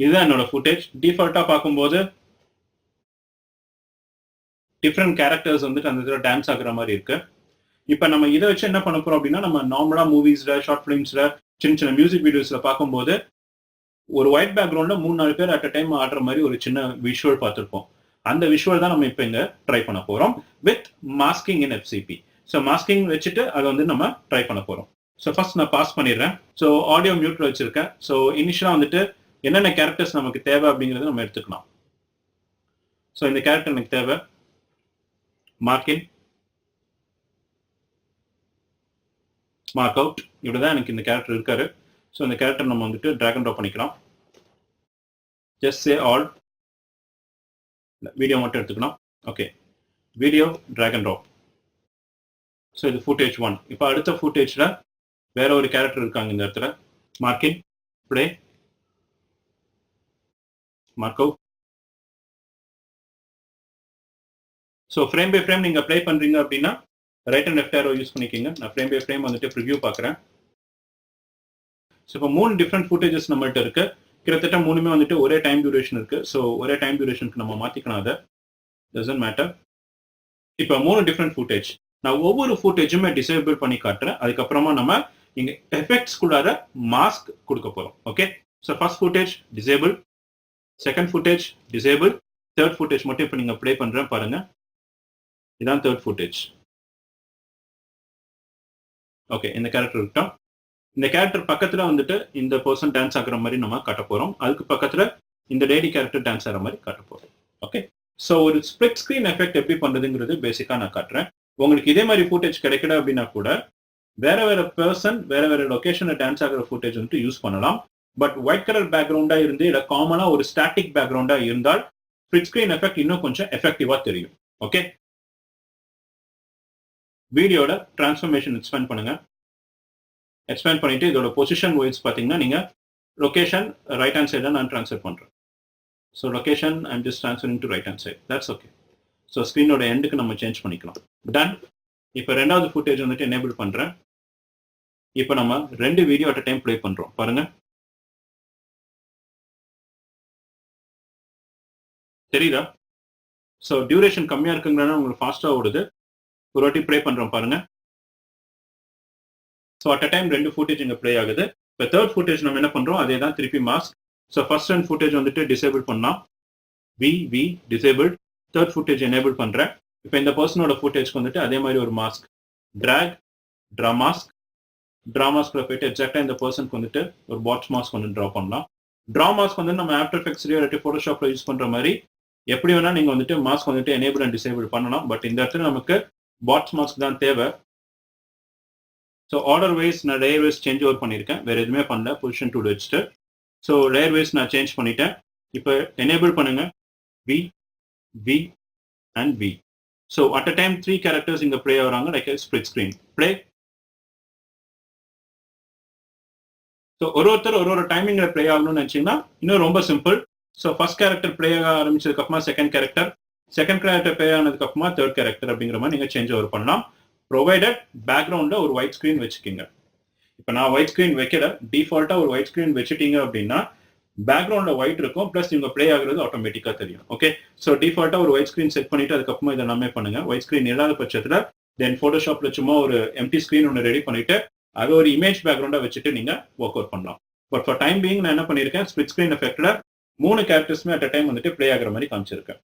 இதுதான் என்னோட ஃபுட்டேஜ். டிஃபால்ட்டா பார்க்கும்போது டிஃப்ரெண்ட் கேரக்டர்ஸ் வந்துட்டு அந்த இதில் டான்ஸ் ஆகுற மாதிரி இருக்கு. இப்போ நம்ம இதை வச்சு என்ன பண்ண போறோம் அப்படின்னா, நம்ம நார்மலா மூவிஸ்ல, ஷார்ட் ஃபிலிம்ஸ்ல, சின்ன சின்ன மியூசிக் வீடியோஸ்ல பார்க்கும்போது ஒரு ஒயிட் பேக்ரவுண்ட்ல 3-4 பேர் அட் அ டைம் ஆடுற மாதிரி ஒரு சின்ன விஷுவல் பார்த்துருப்போம். அந்த விஷுவல் தான் நம்ம இப்போ இங்க ட்ரை பண்ண போறோம் with masking in FCP. So masking வச்சுட்டு அதை வந்து நம்ம ட்ரை பண்ண போறோம். ஸோ ஃபர்ஸ்ட் நான் பாஸ் பண்ணிடுறேன். ஸோ ஆடியோ மியூட்ல வச்சிருக்கேன். ஸோ இனிஷியலா வந்துட்டு என்னென்ன கேரக்டர்ஸ் நமக்கு தேவை அப்படிங்கறத நம்ம எடுத்துக்கலாம். ஸோ இந்த கேரக்டர் எனக்கு தேவை. மார்க் இன், மார்க் அவுட், இப்படிதான் எனக்கு இந்த கேரக்டர் இருக்காரு. ஸோ இந்த கேரக்டர் நம்ம வந்துட்டு டிராக் அண்ட் ட்ராப் பண்ணிக்கலாம். ஜஸ்ட் சே ஆல், வீடியோ மட்டும் எடுத்துக்கணும். Okay, video drag and drop. So இது ஃபுட்டேஜ் 1. இப்போ அடுத்த ஃபுட்டேஜ்ல வேற ஒரு கேரக்டர் இருக்காங்க இந்த இடத்துல. Mark in, play, mark out. So frame by frame நீங்க ப்ளே பண்றீங்க அப்படின்னா right and left arrow use பண்ணிக்கிங்க. நான் ஃப்ரேம் பை ஃப்ரேம் வந்துட்டு ப்ரிவ்யூ பார்க்குறேன். ஸோ இப்போ 3 டிஃப்ரெண்ட் ஃபுட்டேஜஸ் நம்மள்ட்ட இருக்கு. கிட்டத்தட்ட 3மே வந்துட்டு ஒரே டைம் டியூரேஷன் இருக்கு. ஸோ ஒரே டைம் டியூரேஷனுக்கு நம்ம மாற்றிக்கலாம். அதை டசன்ட் மேட்டர். இப்போ 3 டிஃப்ரெண்ட் ஃபுட்டேஜ். நான் ஒவ்வொரு ஃபுட்டேஜுமே டிசேபிள் பண்ணி காட்டுறேன். அதுக்கப்புறமா நம்ம இங்கே எஃபெக்ட்ஸ்குள்ளார மாஸ்க் கொடுக்க போகிறோம். Okay, so first footage disable, second footage disable, third footage மட்டும் இப்போ நீங்கள் ப்ளே பண்ணுறேன் பாருங்க. இதான் தேர்ட் ஃபுட்டேஜ். ஓகே, இந்த கேரக்டர் இருக்கட்டும். இந்த கேரக்டர் பக்கத்துல வந்துட்டு இந்த பர்சன் டான்ஸ் ஆகுற மாதிரி நம்ம காட்ட போறோம். அதுக்கு பக்கத்துல இந்த லேடி கேரக்டர் டான்ஸ் ஆகிற மாதிரி காட்ட போறோம். ஓகே, ஸோ ஒரு ஸ்பிளிட் ஸ்கிரீன் எஃபெக்ட் எப்படி பண்றதுங்கிறது பேசிக்கா நான் காட்டுறேன். உங்களுக்கு இதே மாதிரி ஃபுட்டேஜ் கிடைக்கல அப்படின்னா கூட வேற வேற பர்சன் வேற வேற லொகேஷன்ல டான்ஸ் ஆகிற ஃபுட்டேஜ் வந்துட்டு யூஸ் பண்ணலாம். பட் ஒயிட் கலர் பேக்ரவுண்டா இருந்து இல்ல காமனா ஒரு ஸ்டாட்டிக் பேக்ரவுண்டா இருந்தால் ஸ்பிளிட் ஸ்கிரீன் எஃபெக்ட் இன்னும் கொஞ்சம் எஃபெக்டிவா தெரியும். ஓகே, வீடியோட டிரான்ஸ்ஃபர்மேஷன் எக்ஸ்பேண்ட் பண்ணுங்க. எக்ஸ்பேண்ட் பண்ணிட்டு இதோட பொசிஷன் வைஸ் பார்த்தீங்கன்னா நீங்க லொகேஷன் ரைட் ஹேண்ட் சைடில் நான் ட்ரான்ஸ்ஃபர் பண்ணுறேன். So location I'm just transferring to right hand side. That's okay. So ஸ்க்ரீனோட எண்டுக்கு நம்ம சேஞ்ச் பண்ணிக்கலாம். டன். இப்போ ரெண்டாவது ஃபுட்டேஜ் வந்துட்டு எனேபிள் பண்ணுறேன். இப்போ நம்ம 2 video at a time play பண்ணுறோம் பாருங்க. தெரியுதா? ஸோ டியூரேஷன் கம்மியாக இருக்குங்கிறனா உங்களுக்கு ஃபாஸ்ட்டாக ஓடுது. ஒரு வாட்டி ப்ளே பண்ணுறோம் பாருங்க. So at a time 2 footage இங்கே ப்ளே ஆகுது. இப்போ தேர்ட் ஃபுட்டேஜ் நம்ம என்ன பண்ணுறோம், அதே தான் திருப்பி மாஸ்க். ஸோ ஃபர்ஸ்ட் 2 ஃபுட்டேஜ் வந்துட்டு டிசேபிள் பண்ணலாம். We disable. Third footage enable பண்ணுறேன். இப்போ இந்த பர்சனோட ஃபுட்டேஜ்க்கு வந்துட்டு அதே மாதிரி ஒரு mask. Track, draw mask. Draw மாஸ்க்ல போயிட்டு எக்ஸாக்டாக இந்த பர்சனுக்கு வந்துட்டு ஒரு பாட்ஸ் மாஸ்க் வந்து ட்ரா பண்ணலாம். ட்ரா மாஸ்க் வந்து நம்ம ஆஃப்டர் எஃபெக்ட்ஸ்லயோ இல்லாட்டி ஃபோட்டோஷாப்ல யூஸ் பண்ணுற மாதிரி எப்படி வேணா நீங்கள் வந்துட்டு மாஸ்க் வந்துட்டு எனேபிள் அண்ட் டிசேபிள் பண்ணலாம். பட் இந்த இடத்துல நமக்கு பாட்ஸ் மாஸ்க் தான் தேவை. ஸோ ஆர்டர் வைஸ் நான் லேயர் வைஸ் சேஞ்ச் ஓவர் பண்ணியிருக்கேன். வேறு எதுவுமே பண்ணல. பொசிஷன் 2 வச்சுட்டு ஸோ லேயர் வைஸ் நான் சேஞ்ச் பண்ணிட்டேன். இப்போ எனேபிள் பண்ணுங்க. V and V. So at a time 3 characters இங்கே ப்ளே ஆகுறாங்க like split screen play. So ஒருத்தர் ஒரு டைமிங்ல ப்ளே ஆகணும்னு நினச்சிங்கன்னா இன்னும் ரொம்ப simple. So first character play ஆக ஆரம்பிச்சதுக்கப்புறமா செகண்ட் கேரக்டர் ப்ளே ஆனதுக்கப்புறமா தேர்ட் கேரக்டர் அப்படிங்கிற மாதிரி நீங்கள் சேஞ்ச் ஓவர் பண்ணலாம். ப்ரொவைடட் பேக்ரவுண்ட்ல ஒரு ஒயிட் ஸ்க்ரீன் வச்சுக்கிங்க. இப்போ நான் ஒயிட் ஸ்க்ரீன் வைக்கல. டிஃபால்ட்டா ஒரு ஒயிட் ஸ்க்ரீன் வச்சுட்டீங்க அப்படின்னா பேக்ரவுண்ட்ல ஒயிட் இருக்கும், பிளஸ் இவங்க ப்ளே ஆகுறது ஆட்டோமேட்டிக்கா தெரியும். ஓகே, ஸோ டிஃபால்ட்டா ஒரு ஒயிட் ஸ்க்ரீன் செட் பண்ணிட்டு அதுக்கப்புறமா இதை எல்லாமே பண்ணுங்க. ஒயிட் ஸ்க்ரீன் இல்லாத பட்சத்தில் தென் ஃபோட்டோஷாப்ல சும்மா ஒரு எம்டி ஸ்க்ரீன் ஒன்று ரெடி பண்ணிட்டு அது ஒரு இமேஜ் பேக்ரவுண்டா வச்சுட்டு நீங்க ஒர்க் அவுட் பண்ணலாம். பட் ஃபார் டைம் பீயிங் நான் என்ன பண்ணியிருக்கேன், ஸ்பிளிட் ஸ்க்ரீன் எஃபெக்ட்ல 3 கேரக்டர்ஸ்மே அட் அ டைம் வந்துட்டு ப்ளே ஆகிற மாதிரி காமிச்சிருக்கேன்.